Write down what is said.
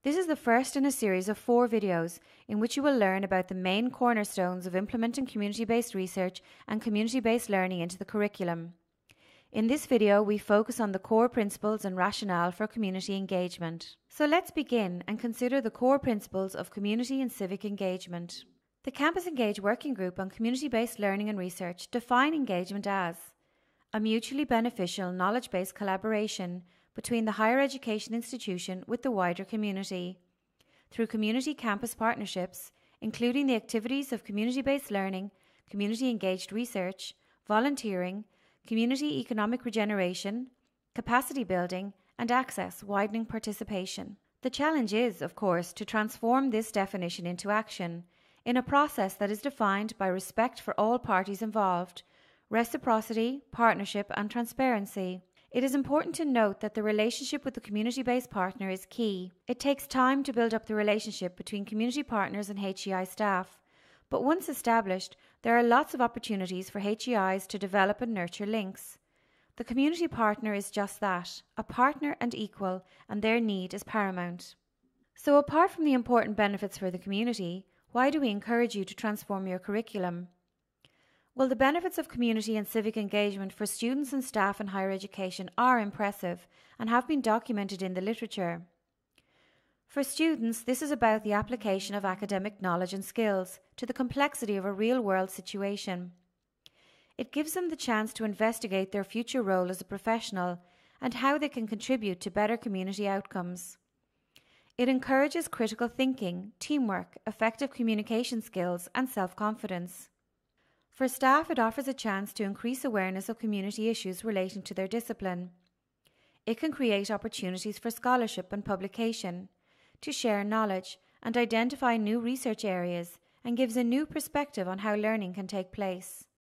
This is the first in a series of 4 videos in which you will learn about the main cornerstones of implementing community-based research and community-based learning into the curriculum. In this video, we focus on the core principles and rationale for community engagement. So let's begin and consider the core principles of community and civic engagement. The Campus Engage Working Group on Community-Based Learning and Research define engagement as a mutually beneficial knowledge-based collaboration between the higher education institution with the wider community, through community campus partnerships, including the activities of community-based learning, community-engaged research, volunteering, community economic regeneration, capacity building, and access widening participation. The challenge is, of course, to transform this definition into action, in a process that is defined by respect for all parties involved, reciprocity, partnership, and transparency. It is important to note that the relationship with the community-based partner is key. It takes time to build up the relationship between community partners and HEI staff, but once established, there are lots of opportunities for HEIs to develop and nurture links. The community partner is just that, a partner and equal, and their need is paramount. So apart from the important benefits for the community, why do we encourage you to transform your curriculum? Well, the benefits of community and civic engagement for students and staff in higher education are impressive and have been documented in the literature. For students, this is about the application of academic knowledge and skills to the complexity of a real-world situation. It gives them the chance to investigate their future role as a professional and how they can contribute to better community outcomes. It encourages critical thinking, teamwork, effective communication skills, and self-confidence. For staff, it offers a chance to increase awareness of community issues relating to their discipline. It can create opportunities for scholarship and publication, to share knowledge and identify new research areas, and gives a new perspective on how learning can take place.